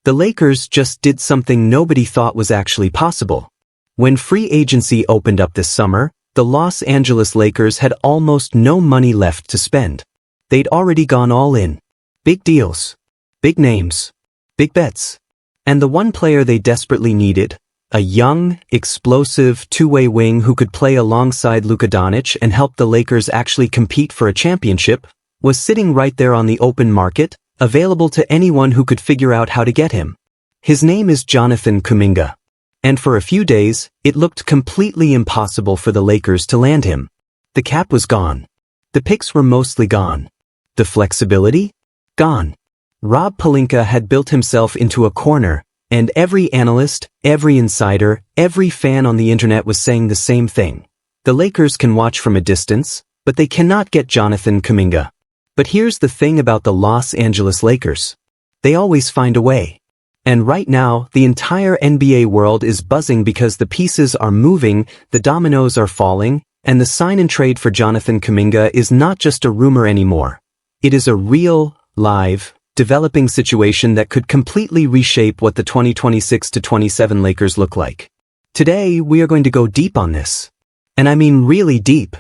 The Lakers just did something nobody thought was actually possible. When free agency opened up this summer, the Los Angeles Lakers had almost no money left to spend. They'd already gone all in. Big deals. Big names. Big bets. And the one player they desperately needed, a young, explosive, two-way wing who could play alongside Luka Dončić and help the Lakers actually compete for a championship, was sitting right there on the open market, available to anyone who could figure out how to get him. His name is Jonathan Kuminga. And for a few days, it looked completely impossible for the Lakers to land him. The cap was gone. The picks were mostly gone. The flexibility? Gone. Rob Pelinka had built himself into a corner, and every analyst, every insider, every fan on the internet was saying the same thing. The Lakers can watch from a distance, but they cannot get Jonathan Kuminga. But here's the thing about the Los Angeles Lakers. They always find a way. And right now, the entire NBA world is buzzing because the pieces are moving, the dominoes are falling, and the sign and trade for Jonathan Kuminga is not just a rumor anymore. It is a real, live, developing situation that could completely reshape what the 2026-27 Lakers look like. Today, we are going to go deep on this. And I mean really deep.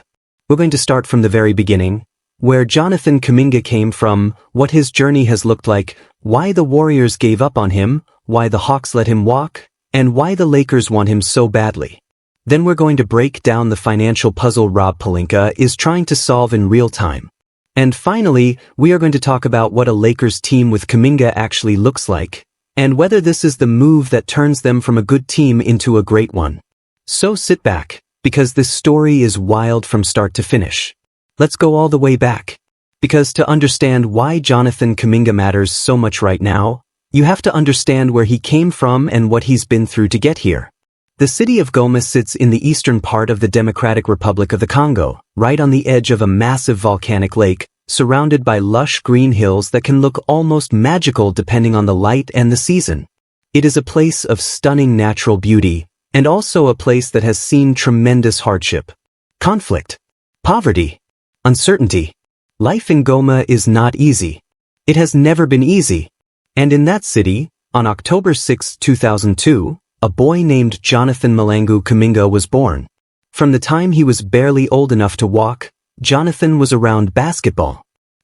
We're going to start from the very beginning, where Jonathan Kuminga came from, what his journey has looked like, why the Warriors gave up on him, why the Hawks let him walk, and why the Lakers want him so badly. Then we're going to break down the financial puzzle Rob Pelinka is trying to solve in real time. And finally, we are going to talk about what a Lakers team with Kuminga actually looks like, and whether this is the move that turns them from a good team into a great one. So sit back, because this story is wild from start to finish. Let's go all the way back. Because to understand why Jonathan Kuminga matters so much right now, you have to understand where he came from and what he's been through to get here. The city of Goma sits in the eastern part of the Democratic Republic of the Congo, right on the edge of a massive volcanic lake, surrounded by lush green hills that can look almost magical depending on the light and the season. It is a place of stunning natural beauty, and also a place that has seen tremendous hardship, conflict, poverty, uncertainty. Life in Goma is not easy. It has never been easy. And in that city, on October 6, 2002, a boy named Jonathan Malangu Kuminga was born. From the time he was barely old enough to walk, Jonathan was around basketball.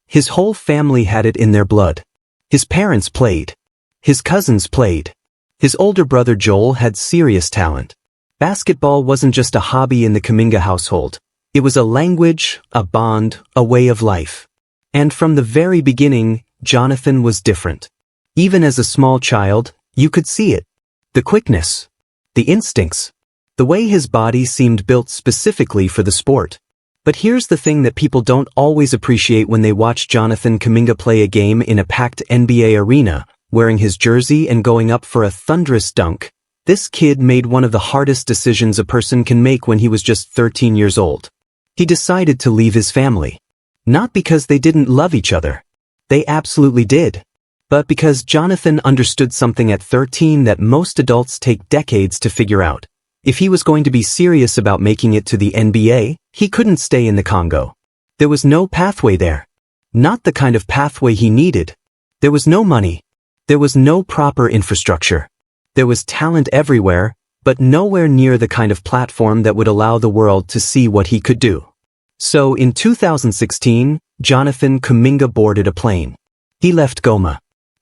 His whole family had it in their blood. His parents played. His cousins played. His older brother Joel had serious talent. Basketball wasn't just a hobby in the Kuminga household. It was a language, a bond, a way of life. And from the very beginning, Jonathan was different. Even as a small child, you could see it. The quickness, the instincts, the way his body seemed built specifically for the sport. But here's the thing that people don't always appreciate when they watch Jonathan Kuminga play a game in a packed NBA arena, wearing his jersey and going up for a thunderous dunk. This kid made one of the hardest decisions a person can make when he was just 13 years old. He decided to leave his family. Not because they didn't love each other. They absolutely did. But because Jonathan understood something at 13 that most adults take decades to figure out. If he was going to be serious about making it to the NBA, he couldn't stay in the Congo. There was no pathway there. Not the kind of pathway he needed. There was no money. There was no proper infrastructure. There was talent everywhere, but nowhere near the kind of platform that would allow the world to see what he could do. So in 2016, Jonathan Kuminga boarded a plane. He left Goma.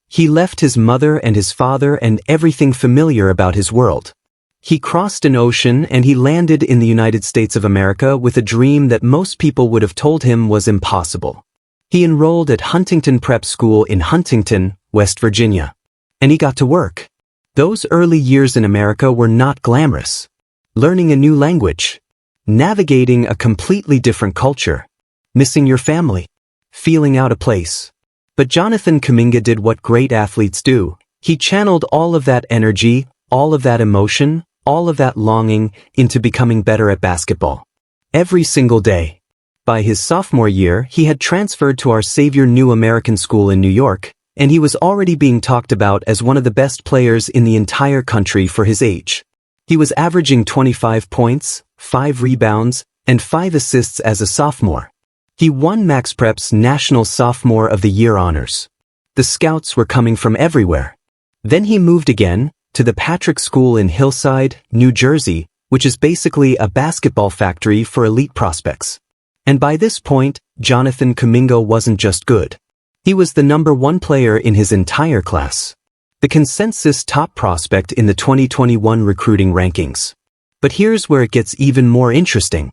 He left his mother and his father and everything familiar about his world. He crossed an ocean and he landed in the United States of America with a dream that most people would have told him was impossible. He enrolled at Huntington Prep School in Huntington, West Virginia. And he got to work. Those early years in America were not glamorous. Learning a new language. Navigating a completely different culture. Missing your family. Feeling out of place. But Jonathan Kuminga did what great athletes do. He channeled all of that energy, all of that emotion, all of that longing into becoming better at basketball. Every single day. By his sophomore year, he had transferred to our Xavier New American School in New York, and he was already being talked about as one of the best players in the entire country for his age. He was averaging 25 points, 5 rebounds, and 5 assists as a sophomore. He won MaxPrep's National Sophomore of the Year honors. The scouts were coming from everywhere. Then he moved again, to the Patrick School in Hillside, New Jersey, which is basically a basketball factory for elite prospects. And by this point, Jonathan Kuminga wasn't just good. He was the #1 player in his entire class. The consensus top prospect in the 2021 recruiting rankings. But here's where it gets even more interesting.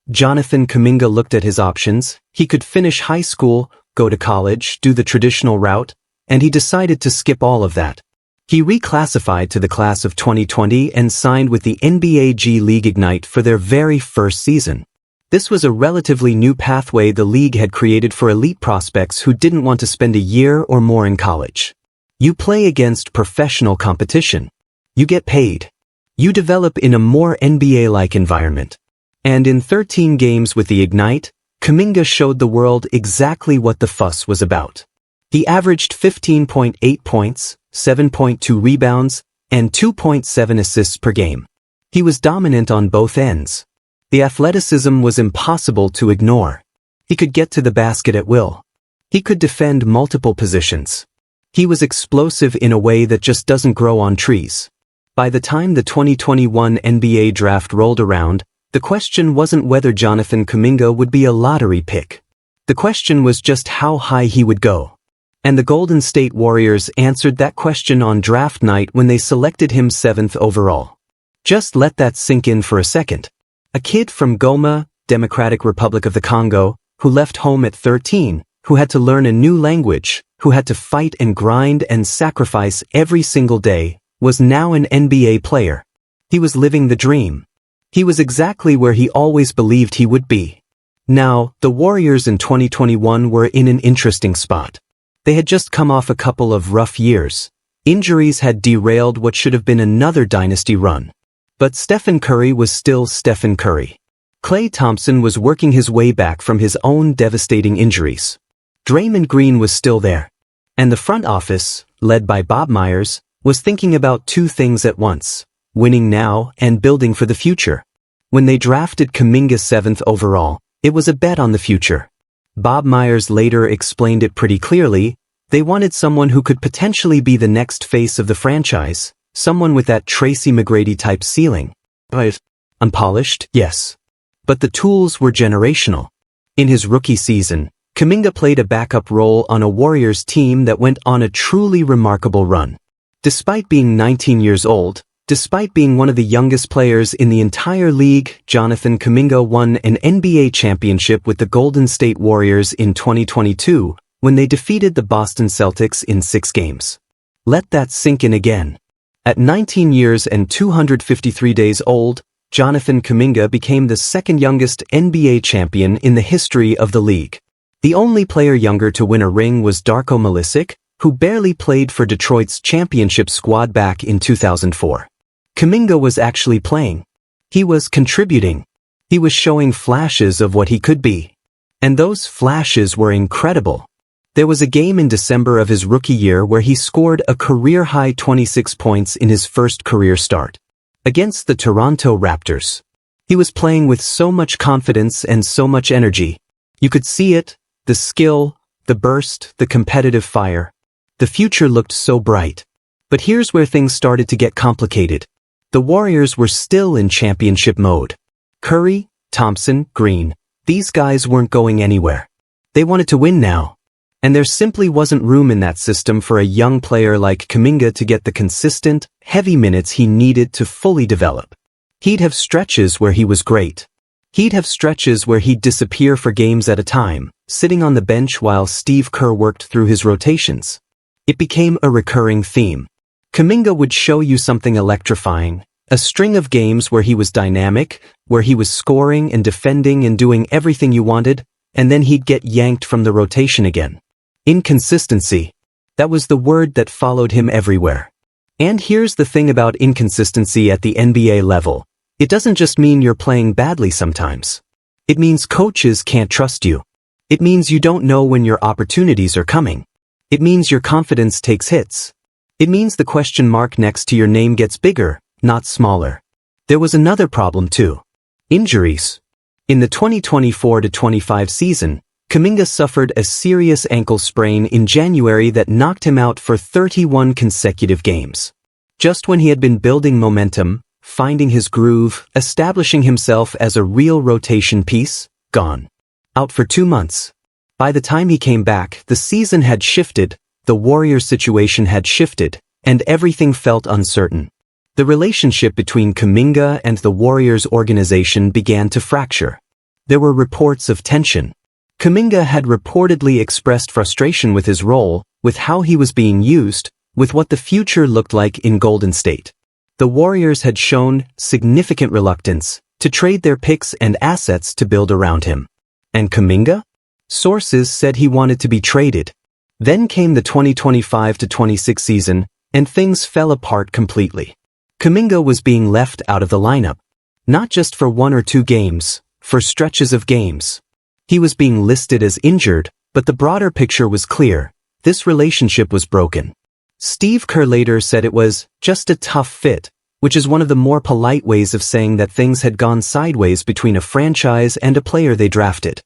Jonathan Kuminga looked at his options. He could finish high school, go to college, do the traditional route, and he decided to skip all of that. He reclassified to the class of 2020 and signed with the NBA G League Ignite for their very first season. This was a relatively new pathway the league had created for elite prospects who didn't want to spend a year or more in college. You play against professional competition. You get paid. You develop in a more NBA-like environment. And in 13 games with the Ignite, Kuminga showed the world exactly what the fuss was about. He averaged 15.8 points, 7.2 rebounds, and 2.7 assists per game. He was dominant on both ends. The athleticism was impossible to ignore. He could get to the basket at will. He could defend multiple positions. He was explosive in a way that just doesn't grow on trees. By the time the 2021 NBA draft rolled around, the question wasn't whether Jonathan Kuminga would be a lottery pick. The question was just how high he would go. And the Golden State Warriors answered that question on draft night when they selected him 7th overall. Just let that sink in for a second. A kid from Goma, Democratic Republic of the Congo, who left home at 13, who had to learn a new language, who had to fight and grind and sacrifice every single day, was now an NBA player. He was living the dream. He was exactly where he always believed he would be. Now, the Warriors in 2021 were in an interesting spot. They had just come off a couple of rough years. Injuries had derailed what should have been another dynasty run. But Stephen Curry was still Stephen Curry. Klay Thompson was working his way back from his own devastating injuries. Draymond Green was still there. And the front office, led by Bob Myers, was thinking about two things at once: winning now and building for the future. When they drafted Kuminga 7th overall, it was a bet on the future. Bob Myers later explained it pretty clearly. They wanted someone who could potentially be the next face of the franchise, someone with that Tracy McGrady-type ceiling. But unpolished, yes. But the tools were generational. In his rookie season, Kuminga played a backup role on a Warriors team that went on a truly remarkable run. Despite being 19 years old, despite being one of the youngest players in the entire league, Jonathan Kuminga won an NBA championship with the Golden State Warriors in 2022 when they defeated the Boston Celtics in 6 games. Let that sink in again. At 19 years and 253 days old, Jonathan Kuminga became the second youngest NBA champion in the history of the league. The only player younger to win a ring was Darko Milicic, who barely played for Detroit's championship squad back in 2004. Kuminga was actually playing. He was contributing. He was showing flashes of what he could be. And those flashes were incredible. There was a game in December of his rookie year where he scored a career-high 26 points in his first career start. Against the Toronto Raptors. He was playing with so much confidence and so much energy. You could see it, the skill, the burst, the competitive fire. The future looked so bright. But here's where things started to get complicated. The Warriors were still in championship mode. Curry, Thompson, Green, these guys weren't going anywhere. They wanted to win now. And there simply wasn't room in that system for a young player like Kuminga to get the consistent, heavy minutes he needed to fully develop. He'd have stretches where he was great. He'd have stretches where he'd disappear for games at a time, sitting on the bench while Steve Kerr worked through his rotations. It became a recurring theme. Kuminga would show you something electrifying, a string of games where he was dynamic, where he was scoring and defending and doing everything you wanted, and then he'd get yanked from the rotation again. Inconsistency. That was the word that followed him everywhere. And here's the thing about inconsistency at the NBA level. It doesn't just mean you're playing badly sometimes. It means coaches can't trust you. It means you don't know when your opportunities are coming. It means your confidence takes hits. It means the question mark next to your name gets bigger, not smaller. There was another problem too. Injuries. In the 2024-25 season, Kuminga suffered a serious ankle sprain in January that knocked him out for 31 consecutive games. Just when he had been building momentum, finding his groove, establishing himself as a real rotation piece, gone. Out for 2 months. By the time he came back, the season had shifted, the Warriors' situation had shifted, and everything felt uncertain. The relationship between Kuminga and the Warriors organization began to fracture. There were reports of tension. Kuminga had reportedly expressed frustration with his role, with how he was being used, with what the future looked like in Golden State. The Warriors had shown significant reluctance to trade their picks and assets to build around him. And Kuminga? Sources said he wanted to be traded. Then came the 2025-26 season, and things fell apart completely. Kuminga was being left out of the lineup. Not just for 1 or 2 games, for stretches of games. He was being listed as injured, but the broader picture was clear. This relationship was broken. Steve Kerr later said it was just a tough fit, which is one of the more polite ways of saying that things had gone sideways between a franchise and a player they drafted.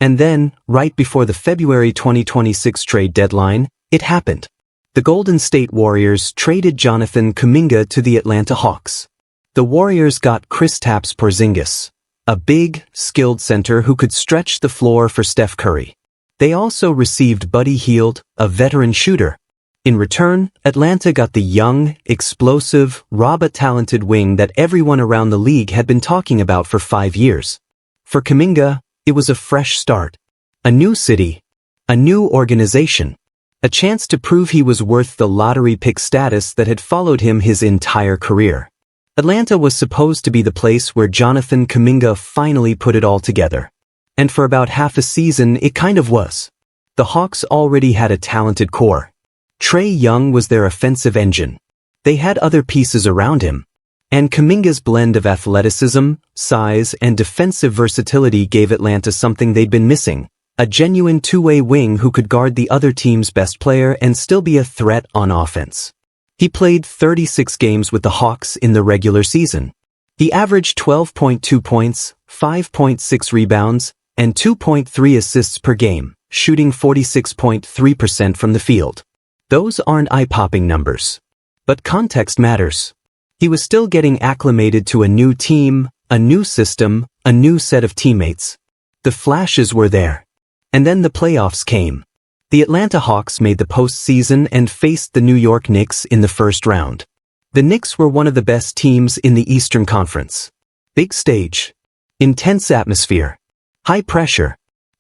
And then, right before the February 2026 trade deadline, it happened. The Golden State Warriors traded Jonathan Kuminga to the Atlanta Hawks. The Warriors got Kristaps Porzingis, a big, skilled center who could stretch the floor for Steph Curry. They also received Buddy Hield, a veteran shooter. In return, Atlanta got the young, explosive, raw but talented wing that everyone around the league had been talking about for 5 years. For Kuminga, it was a fresh start. A new city. A new organization. A chance to prove he was worth the lottery pick status that had followed him his entire career. Atlanta was supposed to be the place where Jonathan Kuminga finally put it all together. And for about half a season, it kind of was. The Hawks already had a talented core. Trae Young was their offensive engine. They had other pieces around him. And Kuminga's blend of athleticism, size, and defensive versatility gave Atlanta something they'd been missing. A genuine two-way wing who could guard the other team's best player and still be a threat on offense. He played 36 games with the Hawks in the regular season. He averaged 12.2 points, 5.6 rebounds, and 2.3 assists per game, shooting 46.3% from the field. Those aren't eye-popping numbers. But context matters. He was still getting acclimated to a new team, a new system, a new set of teammates. The flashes were there. And then the playoffs came. The Atlanta Hawks made the postseason and faced the New York Knicks in the first round. The Knicks were one of the best teams in the Eastern Conference. Big stage. Intense atmosphere. High pressure.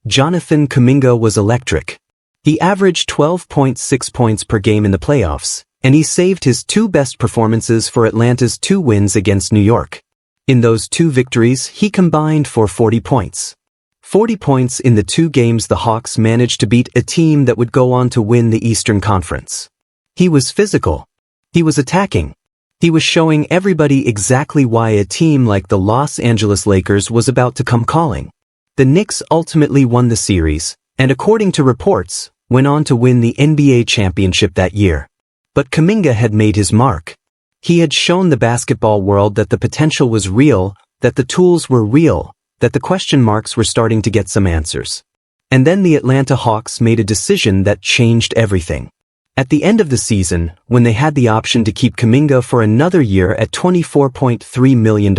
Jonathan Kuminga was electric. He averaged 12.6 points per game in the playoffs, and he saved his 2 best performances for Atlanta's 2 wins against New York. In those 2 victories, he combined for 40 points. 40 points in the 2 games the Hawks managed to beat a team that would go on to win the Eastern Conference. He was physical. He was attacking. He was showing everybody exactly why a team like the Los Angeles Lakers was about to come calling. The Knicks ultimately won the series, and according to reports, went on to win the NBA championship that year. But Kuminga had made his mark. He had shown the basketball world that the potential was real, that the tools were real, that the question marks were starting to get some answers. And then the Atlanta Hawks made a decision that changed everything. At the end of the season, when they had the option to keep Kuminga for another year at $24.3 million,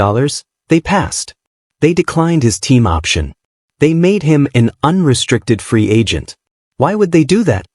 they passed. They declined his team option. They made him an unrestricted free agent. Why would they do that?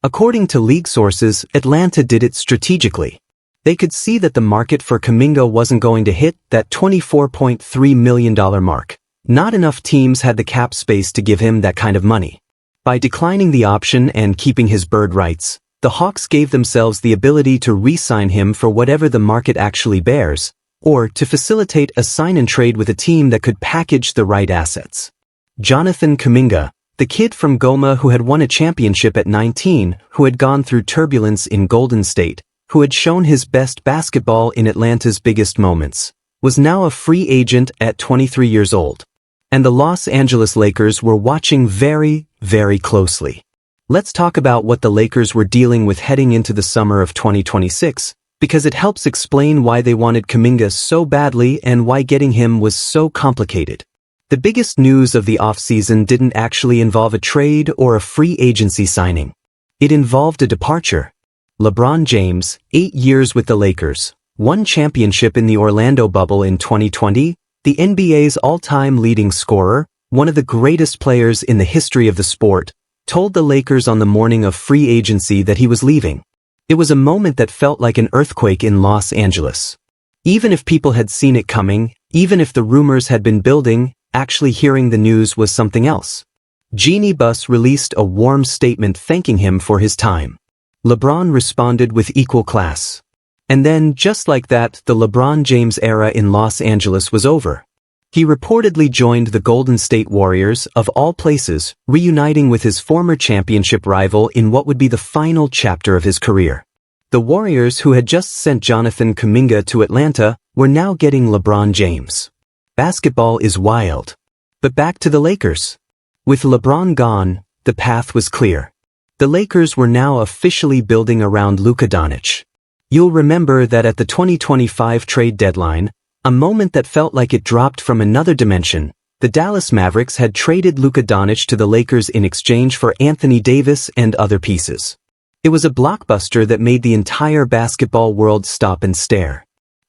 According to league sources, Atlanta did it strategically. They could see that the market for Kuminga wasn't going to hit that $24.3 million mark. Not enough teams had the cap space to give him that kind of money. By declining the option and keeping his bird rights, the Hawks gave themselves the ability to re-sign him for whatever the market actually bears, or to facilitate a sign-and-trade with a team that could package the right assets. Jonathan Kuminga, the kid from Goma who had won a championship at 19, who had gone through turbulence in Golden State, who had shown his best basketball in Atlanta's biggest moments, was now a free agent at 23 years old. And the Los Angeles Lakers were watching very, very closely. Let's talk about what the Lakers were dealing with heading into the summer of 2026, because it helps explain why they wanted Kuminga so badly and why getting him was so complicated. The biggest news of the offseason didn't actually involve a trade or a free agency signing. It involved a departure. LeBron James, 8 years with the Lakers, one championship in the Orlando bubble in 2020, the NBA's all-time leading scorer, one of the greatest players in the history of the sport, told the Lakers on the morning of free agency that he was leaving. It was a moment that felt like an earthquake in Los Angeles. Even if people had seen it coming, even if the rumors had been building, actually hearing the news was something else. Jeannie Buss released a warm statement thanking him for his time. LeBron responded with equal class. And then, just like that, the LeBron James era in Los Angeles was over. He reportedly joined the Golden State Warriors, of all places, reuniting with his former championship rival in what would be the final chapter of his career. The Warriors, who had just sent Jonathan Kuminga to Atlanta, were now getting LeBron James. Basketball is wild. But back to the Lakers. With LeBron gone, the path was clear. The Lakers were now officially building around Luka Dončić. You'll remember that at the 2025 trade deadline, a moment that felt like it dropped from another dimension, the Dallas Mavericks had traded Luka Dončić to the Lakers in exchange for Anthony Davis and other pieces. It was a blockbuster that made the entire basketball world stop and stare.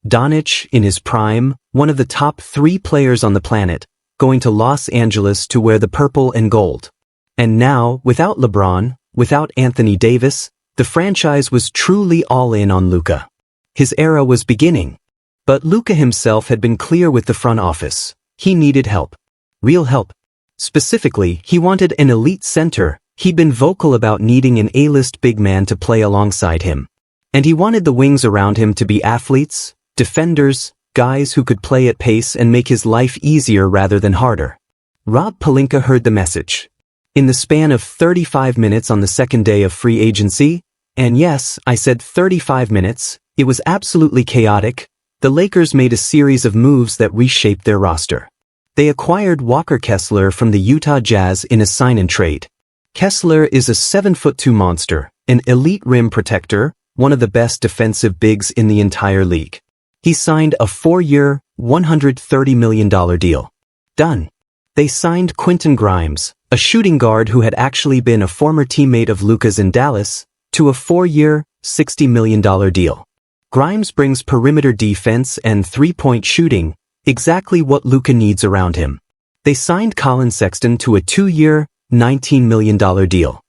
Dončić, in his prime, one of the top 3 players on the planet, going to Los Angeles to wear the purple and gold. And now, without LeBron, without Anthony Davis, the franchise was truly all in on Luka. His era was beginning. But Luka himself had been clear with the front office. He needed help. Real help. Specifically, he wanted an elite center. He'd been vocal about needing an A-list big man to play alongside him. And he wanted the wings around him to be athletes, defenders, guys who could play at pace and make his life easier rather than harder. Rob Pelinka heard the message. In the span of 35 minutes on the second day of free agency, and yes, I said 35 minutes, it was absolutely chaotic, the Lakers made a series of moves that reshaped their roster. They acquired Walker Kessler from the Utah Jazz in a sign-and-trade. Kessler is a 7'2" monster, an elite rim protector, one of the best defensive bigs in the entire league. He signed a 4-year, $130 million deal. Done. They signed Quentin Grimes, a shooting guard who had actually been a former teammate of Luka's in Dallas, to a 4-year, $60 million deal. Grimes brings perimeter defense and three-point shooting, exactly what Luka needs around him. They signed Colin Sexton to a 2-year, $19 million deal.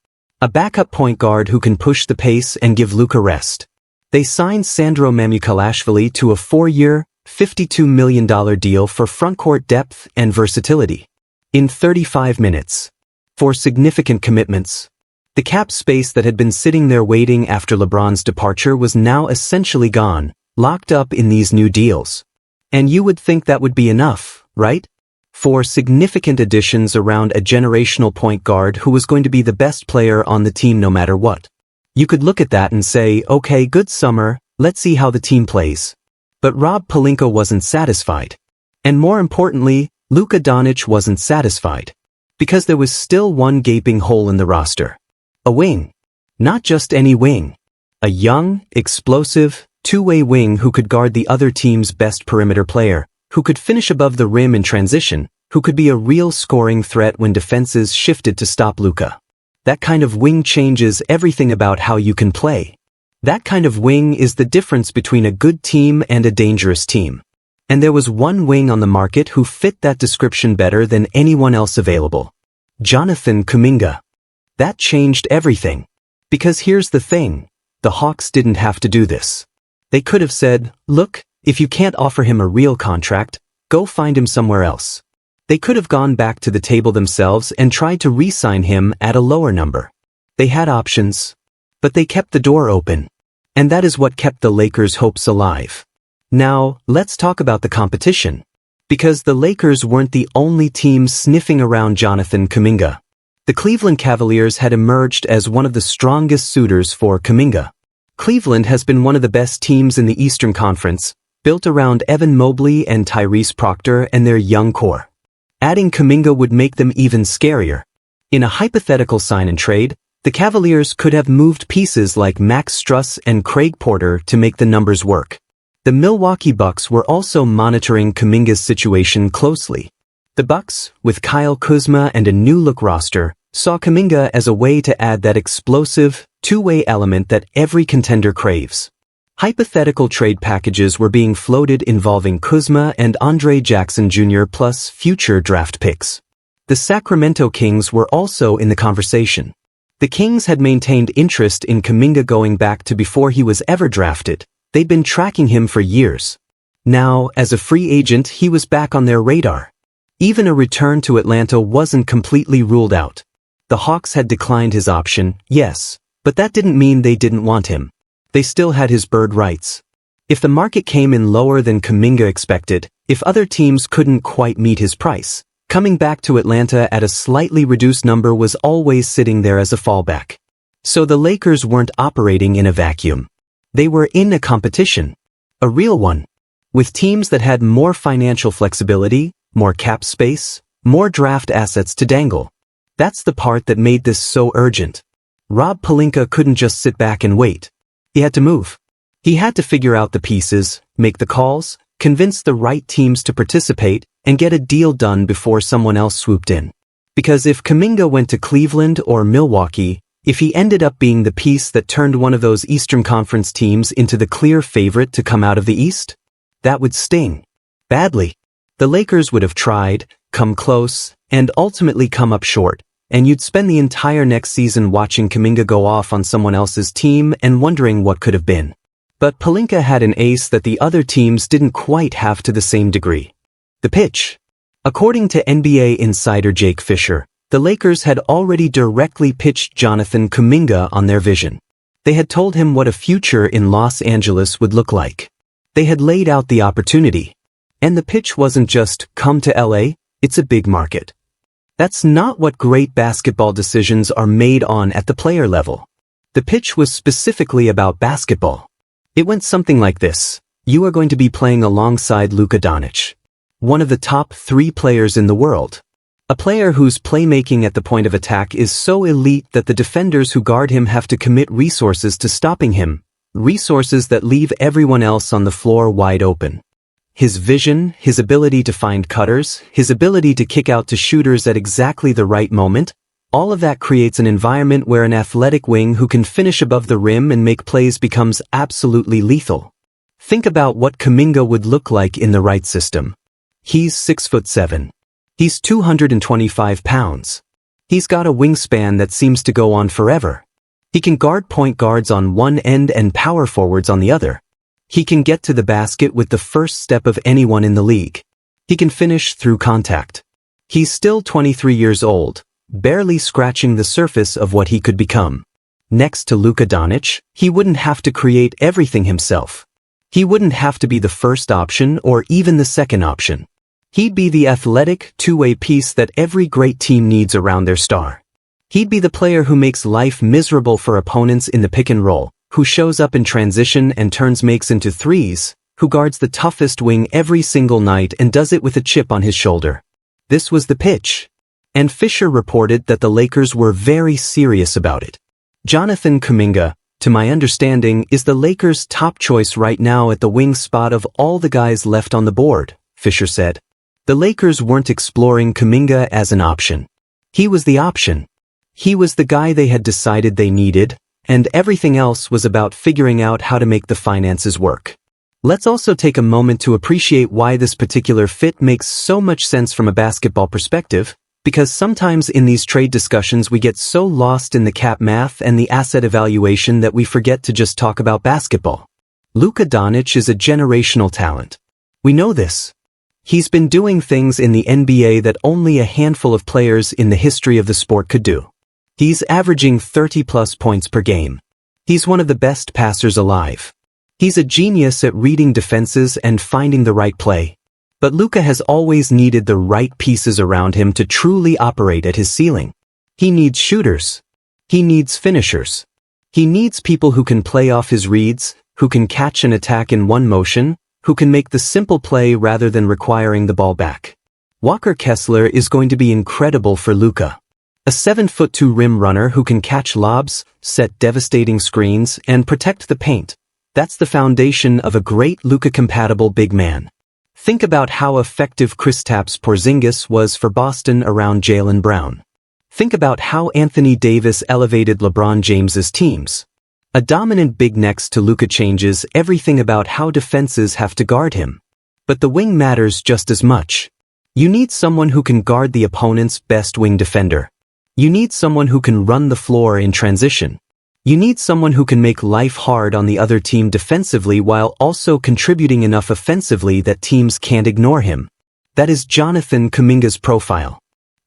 A backup point guard who can push the pace and give Luka rest. They signed Sandro Mamukelashvili to a 4-year, $52 million deal for frontcourt depth and versatility. In 35 minutes. For significant commitments. The cap space that had been sitting there waiting after LeBron's departure was now essentially gone, locked up in these new deals. And you would think that would be enough, right? For significant additions around a generational point guard who was going to be the best player on the team no matter what. You could look at that and say, okay, good summer, let's see how the team plays. But Rob Pelinka wasn't satisfied. And more importantly, Luka Dončić wasn't satisfied. Because there was still one gaping hole in the roster. A wing. Not just any wing. A young, explosive, two-way wing who could guard the other team's best perimeter player, who could finish above the rim in transition, who could be a real scoring threat when defenses shifted to stop Luka. That kind of wing changes everything about how you can play. That kind of wing is the difference between a good team and a dangerous team. And there was one wing on the market who fit that description better than anyone else available. Jonathan Kuminga. That changed everything. Because here's the thing, the Hawks didn't have to do this. They could have said, look, if you can't offer him a real contract, go find him somewhere else. They could have gone back to the table themselves and tried to re-sign him at a lower number. They had options. But they kept the door open. And that is what kept the Lakers' hopes alive. Now, let's talk about the competition. Because the Lakers weren't the only team sniffing around Jonathan Kuminga. The Cleveland Cavaliers had emerged as one of the strongest suitors for Kuminga. Cleveland has been one of the best teams in the Eastern Conference, built around Evan Mobley and Tyrese Proctor and their young core. Adding Kuminga would make them even scarier. In a hypothetical sign-and-trade, the Cavaliers could have moved pieces like Max Strus and Craig Porter to make the numbers work. The Milwaukee Bucks were also monitoring Kuminga's situation closely. The Bucks, with Kyle Kuzma and a new-look roster, saw Kuminga as a way to add that explosive, two-way element that every contender craves. Hypothetical trade packages were being floated involving Kuzma and Andre Jackson Jr. plus future draft picks. The Sacramento Kings were also in the conversation. The Kings had maintained interest in Kuminga going back to before he was ever drafted. They'd been tracking him for years. Now, as a free agent, he was back on their radar. Even a return to Atlanta wasn't completely ruled out. The Hawks had declined his option, yes, but that didn't mean they didn't want him. They still had his bird rights. If the market came in lower than Kuminga expected, if other teams couldn't quite meet his price, coming back to Atlanta at a slightly reduced number was always sitting there as a fallback. So the Lakers weren't operating in a vacuum. They were in a competition. A real one. With teams that had more financial flexibility, more cap space, more draft assets to dangle. That's the part that made this so urgent. Rob Pelinka couldn't just sit back and wait. He had to move. He had to figure out the pieces, make the calls, convince the right teams to participate, and get a deal done before someone else swooped in. Because if Kuminga went to Cleveland or Milwaukee, if he ended up being the piece that turned one of those Eastern Conference teams into the clear favorite to come out of the East, that would sting. Badly. The Lakers would have tried, come close, and ultimately come up short. And you'd spend the entire next season watching Kuminga go off on someone else's team and wondering what could have been. But Pelinka had an ace that the other teams didn't quite have to the same degree. The pitch. According to NBA insider Jake Fisher, the Lakers had already directly pitched Jonathan Kuminga on their vision. They had told him what a future in Los Angeles would look like. They had laid out the opportunity. And the pitch wasn't just, come to LA, it's a big market. That's not what great basketball decisions are made on at the player level. The pitch was specifically about basketball. It went something like this. You are going to be playing alongside Luka Dončić, one of the top 3 players in the world. A player whose playmaking at the point of attack is so elite that the defenders who guard him have to commit resources to stopping him, resources that leave everyone else on the floor wide open. His vision, his ability to find cutters, his ability to kick out to shooters at exactly the right moment, all of that creates an environment where an athletic wing who can finish above the rim and make plays becomes absolutely lethal. Think about what Kuminga would look like in the right system. He's 6'7". He's 225 pounds. He's got a wingspan that seems to go on forever. He can guard point guards on one end and power forwards on the other. He can get to the basket with the first step of anyone in the league. He can finish through contact. He's still 23 years old, barely scratching the surface of what he could become. Next to Luka Dončić, he wouldn't have to create everything himself. He wouldn't have to be the first option or even the second option. He'd be the athletic, two-way piece that every great team needs around their star. He'd be the player who makes life miserable for opponents in the pick and roll, who shows up in transition and turns makes into threes, who guards the toughest wing every single night and does it with a chip on his shoulder. This was the pitch. And Fisher reported that the Lakers were very serious about it. Jonathan Kuminga, to my understanding, is the Lakers' top choice right now at the wing spot of all the guys left on the board, Fisher said. The Lakers weren't exploring Kuminga as an option. He was the option. He was the guy they had decided they needed, and everything else was about figuring out how to make the finances work. Let's also take a moment to appreciate why this particular fit makes so much sense from a basketball perspective, because sometimes in these trade discussions we get so lost in the cap math and the asset evaluation that we forget to just talk about basketball. Luka Dončić is a generational talent. We know this. He's been doing things in the NBA that only a handful of players in the history of the sport could do. He's averaging 30-plus points per game. He's one of the best passers alive. He's a genius at reading defenses and finding the right play. But Luka has always needed the right pieces around him to truly operate at his ceiling. He needs shooters. He needs finishers. He needs people who can play off his reads, who can catch an attack in one motion, who can make the simple play rather than requiring the ball back. Walker Kessler is going to be incredible for Luka. A 7'2" rim runner who can catch lobs, set devastating screens, and protect the paint. That's the foundation of a great Luka-compatible big man. Think about how effective Kristaps Porzingis was for Boston around Jaylen Brown. Think about how Anthony Davis elevated LeBron James's teams. A dominant big next to Luka changes everything about how defenses have to guard him. But the wing matters just as much. You need someone who can guard the opponent's best wing defender. You need someone who can run the floor in transition. You need someone who can make life hard on the other team defensively while also contributing enough offensively that teams can't ignore him. That is Jonathan Kuminga's profile.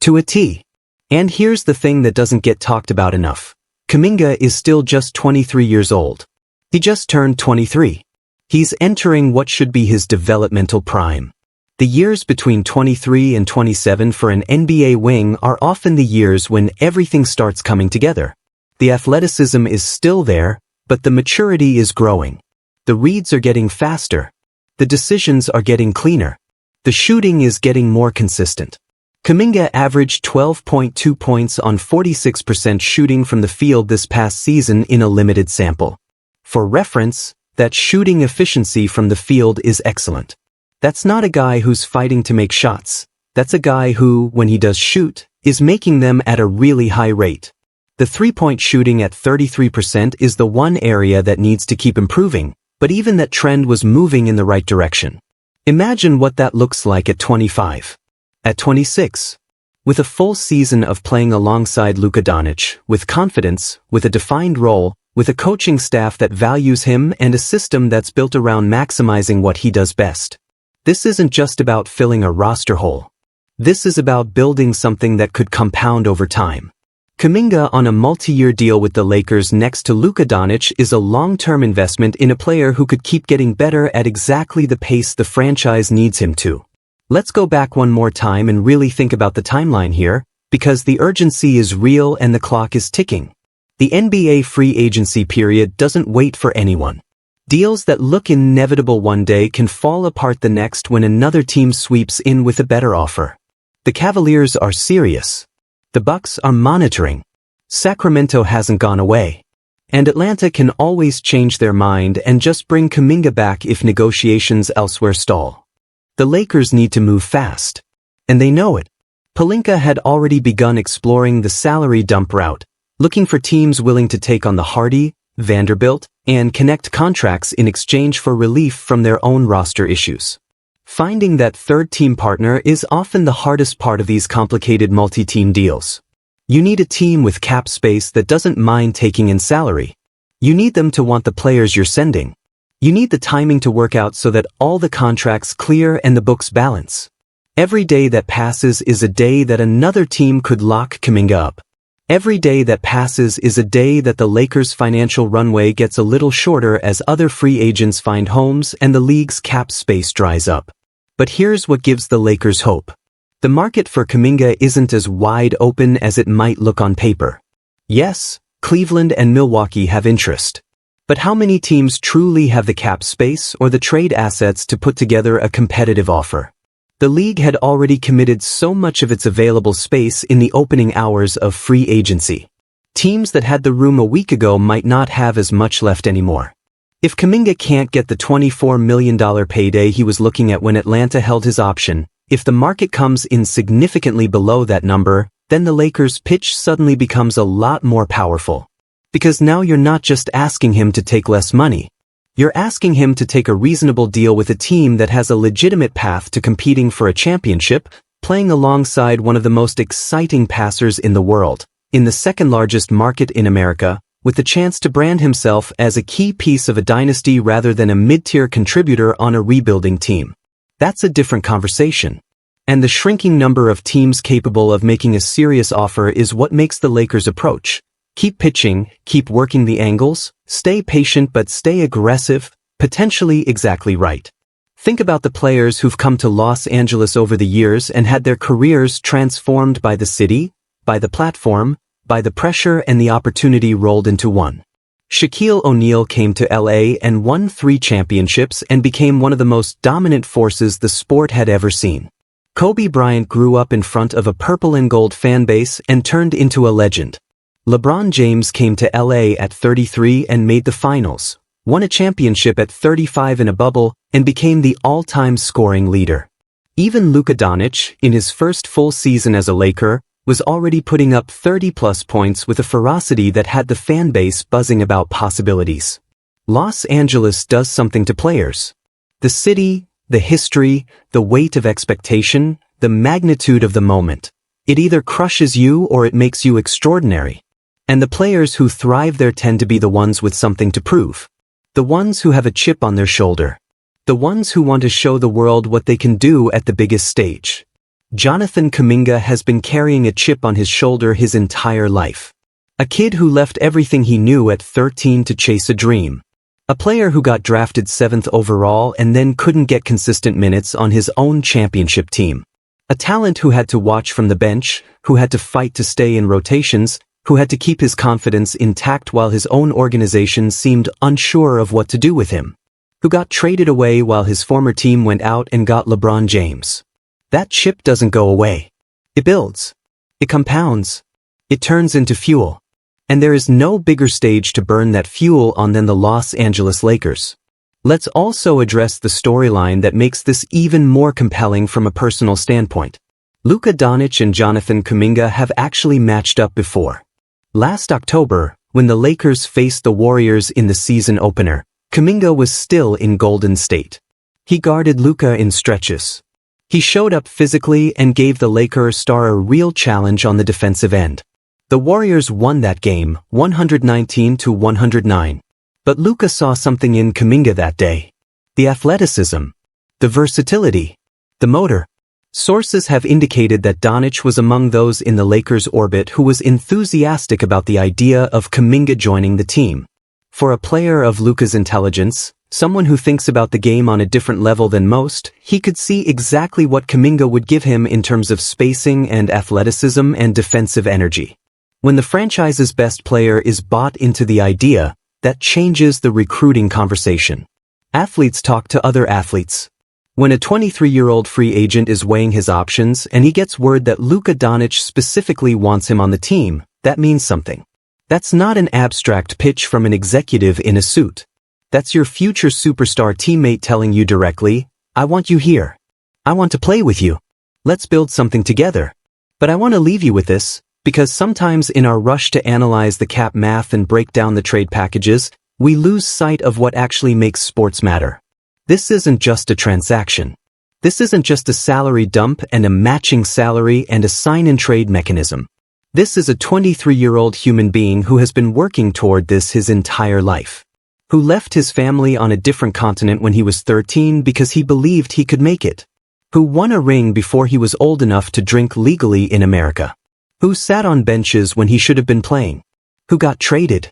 To a T. And here's the thing that doesn't get talked about enough. Kuminga is still just 23 years old. He just turned 23. He's entering what should be his developmental prime. The years between 23 and 27 for an NBA wing are often the years when everything starts coming together. The athleticism is still there, but the maturity is growing. The reads are getting faster. The decisions are getting cleaner. The shooting is getting more consistent. Kuminga averaged 12.2 points on 46% shooting from the field this past season in a limited sample. For reference, that shooting efficiency from the field is excellent. That's not a guy who's fighting to make shots. That's a guy who, when he does shoot, is making them at a really high rate. The three-point shooting at 33% is the one area that needs to keep improving, but even that trend was moving in the right direction. Imagine what that looks like at 25. At 26. With a full season of playing alongside Luka Dončić, with confidence, with a defined role, with a coaching staff that values him and a system that's built around maximizing what he does best. This isn't just about filling a roster hole. This is about building something that could compound over time. Kuminga on a multi-year deal with the Lakers next to Luka Dončić is a long-term investment in a player who could keep getting better at exactly the pace the franchise needs him to. Let's go back one more time and really think about the timeline here, because the urgency is real and the clock is ticking. The NBA free agency period doesn't wait for anyone. Deals that look inevitable one day can fall apart the next when another team sweeps in with a better offer. The Cavaliers are serious. The Bucks are monitoring. Sacramento hasn't gone away. And Atlanta can always change their mind and just bring Kuminga back if negotiations elsewhere stall. The Lakers need to move fast. And they know it. Pelinka had already begun exploring the salary dump route, looking for teams willing to take on the Hardy, Vanderbilt, and Connect contracts in exchange for relief from their own roster issues. Finding that third-team partner is often the hardest part of these complicated multi-team deals. You need a team with cap space that doesn't mind taking in salary. You need them to want the players you're sending. You need the timing to work out so that all the contracts clear and the books balance. Every day that passes is a day that another team could lock Kuminga up. Every day that passes is a day that the Lakers' financial runway gets a little shorter as other free agents find homes and the league's cap space dries up. But here's what gives the Lakers hope. The market for Kuminga isn't as wide open as it might look on paper. Yes, Cleveland and Milwaukee have interest. But how many teams truly have the cap space or the trade assets to put together a competitive offer? The league had already committed so much of its available space in the opening hours of free agency. Teams that had the room a week ago might not have as much left anymore. If Kuminga can't get the $24 million payday he was looking at when Atlanta held his option, if the market comes in significantly below that number, then the Lakers' pitch suddenly becomes a lot more powerful. Because now you're not just asking him to take less money. You're asking him to take a reasonable deal with a team that has a legitimate path to competing for a championship, playing alongside one of the most exciting passers in the world, in the second largest market in America, with the chance to brand himself as a key piece of a dynasty rather than a mid-tier contributor on a rebuilding team. That's a different conversation. And the shrinking number of teams capable of making a serious offer is what makes the Lakers' approach. Keep pitching, keep working the angles, stay patient but stay aggressive, potentially exactly right. Think about the players who've come to Los Angeles over the years and had their careers transformed by the city, by the platform, by the pressure and the opportunity rolled into one. Shaquille O'Neal came to LA and won 3 championships and became one of the most dominant forces the sport had ever seen. Kobe Bryant grew up in front of a purple and gold fan base and turned into a legend. LeBron James came to LA at 33 and made the finals, won a championship at 35 in a bubble, and became the all-time scoring leader. Even Luka Dončić, in his first full season as a Laker, was already putting up 30-plus points with a ferocity that had the fan base buzzing about possibilities. Los Angeles does something to players. The city, the history, the weight of expectation, the magnitude of the moment. It either crushes you or it makes you extraordinary. And the players who thrive there tend to be the ones with something to prove. The ones who have a chip on their shoulder. The ones who want to show the world what they can do at the biggest stage. Jonathan Kuminga has been carrying a chip on his shoulder his entire life. A kid who left everything he knew at 13 to chase a dream. A player who got drafted 7th overall and then couldn't get consistent minutes on his own championship team. A talent who had to watch from the bench, who had to fight to stay in rotations, who had to keep his confidence intact while his own organization seemed unsure of what to do with him. Who got traded away while his former team went out and got LeBron James. That chip doesn't go away. It builds. It compounds. It turns into fuel. And there is no bigger stage to burn that fuel on than the Los Angeles Lakers. Let's also address the storyline that makes this even more compelling from a personal standpoint. Luka Dončić and Jonathan Kuminga have actually matched up before. Last October, when the Lakers faced the Warriors in the season opener, Kuminga was still in Golden State. He guarded Luka in stretches. He showed up physically and gave the Laker star a real challenge on the defensive end. The Warriors won that game, 119-109. But Luka saw something in Kuminga that day. The athleticism. The versatility. The motor. Sources have indicated that Dončić was among those in the Lakers' orbit who was enthusiastic about the idea of Kuminga joining the team. For a player of Luka's intelligence, someone who thinks about the game on a different level than most, he could see exactly what Kuminga would give him in terms of spacing and athleticism and defensive energy. When the franchise's best player is bought into the idea, that changes the recruiting conversation. Athletes talk to other athletes. When a 23-year-old free agent is weighing his options and he gets word that Luka Dončić specifically wants him on the team, that means something. That's not an abstract pitch from an executive in a suit. That's your future superstar teammate telling you directly, I want you here. I want to play with you. Let's build something together. But I want to leave you with this, because sometimes in our rush to analyze the cap math and break down the trade packages, we lose sight of what actually makes sports matter. This isn't just a transaction. This isn't just a salary dump and a matching salary and a sign-and-trade mechanism. This is a 23-year-old human being who has been working toward this his entire life. Who left his family on a different continent when he was 13 because he believed he could make it. Who won a ring before he was old enough to drink legally in America. Who sat on benches when he should have been playing. Who got traded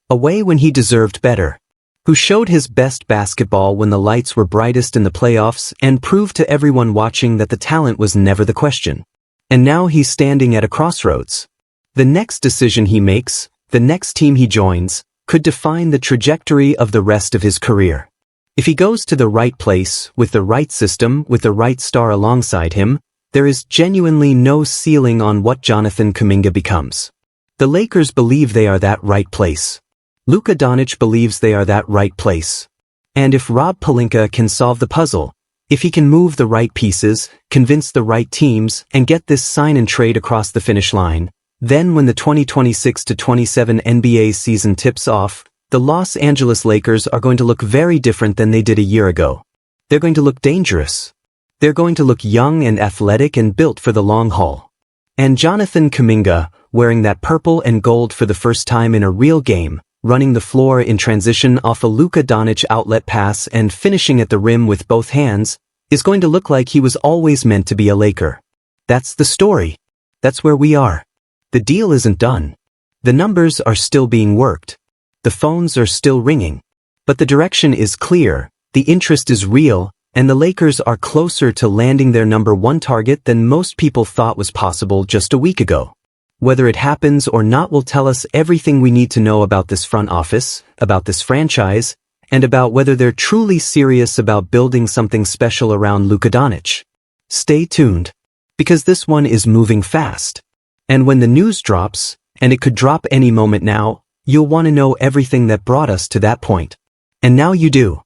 away when he deserved better. Who showed his best basketball when the lights were brightest in the playoffs and proved to everyone watching that the talent was never the question. And now he's standing at a crossroads. The next decision he makes, the next team he joins, could define the trajectory of the rest of his career. If he goes to the right place, with the right system, with the right star alongside him, there is genuinely no ceiling on what Jonathan Kuminga becomes. The Lakers believe they are that right place. Luka Dončić believes they are that right place. And if Pelinka can solve the puzzle, if he can move the right pieces, convince the right teams, and get this sign and trade across the finish line, then when the 2026-27 NBA season tips off, the Los Angeles Lakers are going to look very different than they did a year ago. They're going to look dangerous. They're going to look young and athletic and built for the long haul. And Jonathan Kuminga, wearing that purple and gold for the first time in a real game, running the floor in transition off a Luka Dončić outlet pass and finishing at the rim with both hands, is going to look like he was always meant to be a Laker. That's the story. That's where we are. The deal isn't done. The numbers are still being worked. The phones are still ringing. But the direction is clear, the interest is real, and the Lakers are closer to landing their number one target than most people thought was possible just a week ago. Whether it happens or not will tell us everything we need to know about this front office, about this franchise, and about whether they're truly serious about building something special around Luka Dončić. Stay tuned, because this one is moving fast. And when the news drops, and it could drop any moment now, you'll want to know everything that brought us to that point. And now you do.